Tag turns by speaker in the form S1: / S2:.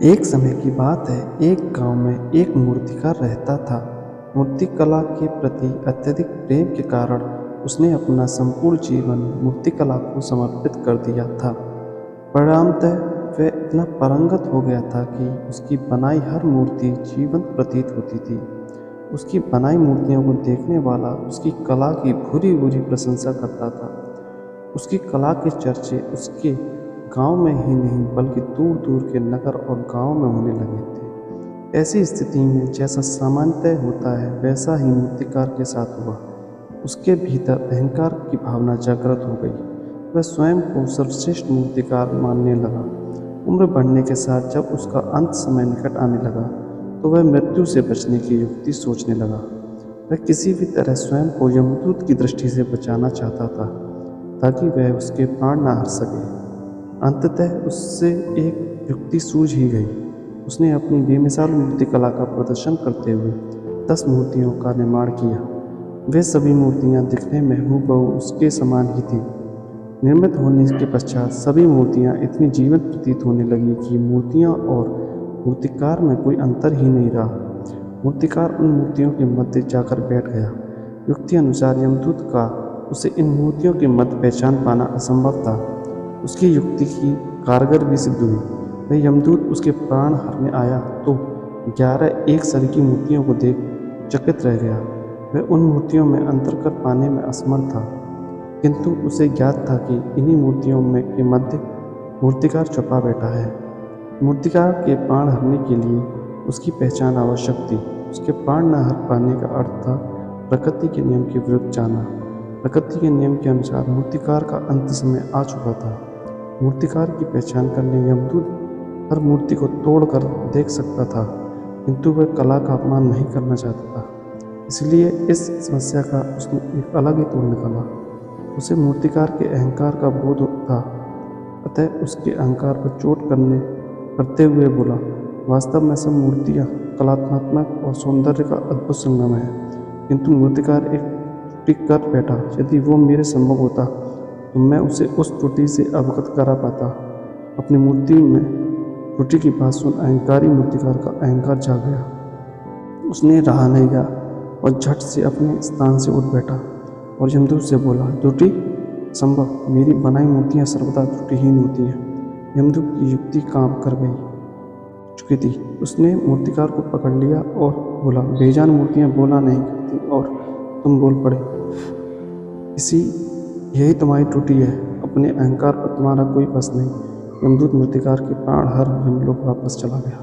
S1: एक समय की बात है, एक गांव में एक मूर्तिकार रहता था। मूर्तिकला के प्रति अत्यधिक प्रेम के कारण उसने अपना संपूर्ण जीवन मूर्तिकला को समर्पित कर दिया था। परिणामतः वह इतना पारंगत हो गया था कि उसकी बनाई हर मूर्ति जीवंत प्रतीत होती थी। उसकी बनाई मूर्तियों को देखने वाला उसकी कला की भूरी भूरी प्रशंसा करता था। उसकी कला के चर्चे उसके गांव में ही नहीं बल्कि दूर दूर के नगर और गांव में होने लगे थे। ऐसी स्थिति में जैसा सामान्यतः होता है वैसा ही मूर्तिकार के साथ हुआ। उसके भीतर अहंकार की भावना जागृत हो गई। वह स्वयं को सर्वश्रेष्ठ मूर्तिकार मानने लगा। उम्र बढ़ने के साथ जब उसका अंत समय निकट आने लगा तो वह मृत्यु से बचने की युक्ति सोचने लगा। वह किसी भी तरह स्वयं को यमदूत की दृष्टि से बचाना चाहता था ताकि वह उसके प्राण न हर सके। अंततः उससे एक युक्ति सूझ ही गई। उसने अपनी बेमिसाल मूर्तिकला का प्रदर्शन करते हुए 10 मूर्तियों का निर्माण किया। वे सभी मूर्तियां दिखने में हूबहू उसके समान ही थी। निर्मित होने के पश्चात सभी मूर्तियां इतनी जीवंत प्रतीत होने लगी कि मूर्तियां और मूर्तिकार में कोई अंतर ही नहीं रहा। मूर्तिकार उन मूर्तियों के मध्य जाकर बैठ गया। युक्ति अनुसार यमदूत का उसे इन मूर्तियों के मध्य पहचान पाना असंभव था। उसकी युक्ति की कारगर भी सिद्ध हुई। वह यमदूत उसके प्राण हरने आया तो 11 एक सर की मूर्तियों को देख चकित रह गया। वह उन मूर्तियों में अंतर कर पाने में असमर्थ था, किंतु उसे ज्ञात था कि इन्हीं मूर्तियों में के मध्य मूर्तिकार छुपा बैठा है। मूर्तिकार के प्राण हरने के लिए उसकी पहचान आवश्यक थी। उसके प्राण न हर पाने का अर्थ था प्रकृति के नियम के विरुद्ध जाना। प्रकृति के नियम के अनुसार मूर्तिकार का अंत समय आ चुका था। मूर्तिकार की पहचान करने यमदूत हर मूर्ति को तोड़कर देख सकता था, किंतु वह कला का अपमान नहीं करना चाहता था। इसलिए इस समस्या का उसने एक अलग ही तोड़ निकाला। उसे मूर्तिकार के अहंकार का बोध था, अतः उसके अहंकार पर चोट करते हुए बोला, वास्तव में सब मूर्तियाँ कलात्मक और सौंदर्य का अद्भुत संगम है, किंतु मूर्तिकार एक त्रुटि कर बैठा। यदि वो मेरे सम्मुख होता तो मैं उसे उस त्रुटि से अवगत करा पाता। अपनी मूर्ति में त्रुटि की बात सुन अहंकारी मूर्तिकार का अहंकार जाग गया। उसने रहा नहीं गया और झट से अपने स्थान से उठ बैठा और यमदूत से बोला, त्रुटि संभव, मेरी बनाई मूर्तियाँ सर्वदा त्रुटिहीन होती हैं। यमदूत की युक्ति काम कर चुकी थी। उसने मूर्तिकार को पकड़ लिया और बोला, बेजान मूर्तियाँ बोला नहीं करती और तुम बोल पड़े। यही तुम्हारी त्रुटि है। अपने अहंकार पर तुम्हारा कोई बस नहीं। यमदूत मूर्तिकार के प्राण हर यमलोक वापस चला गया।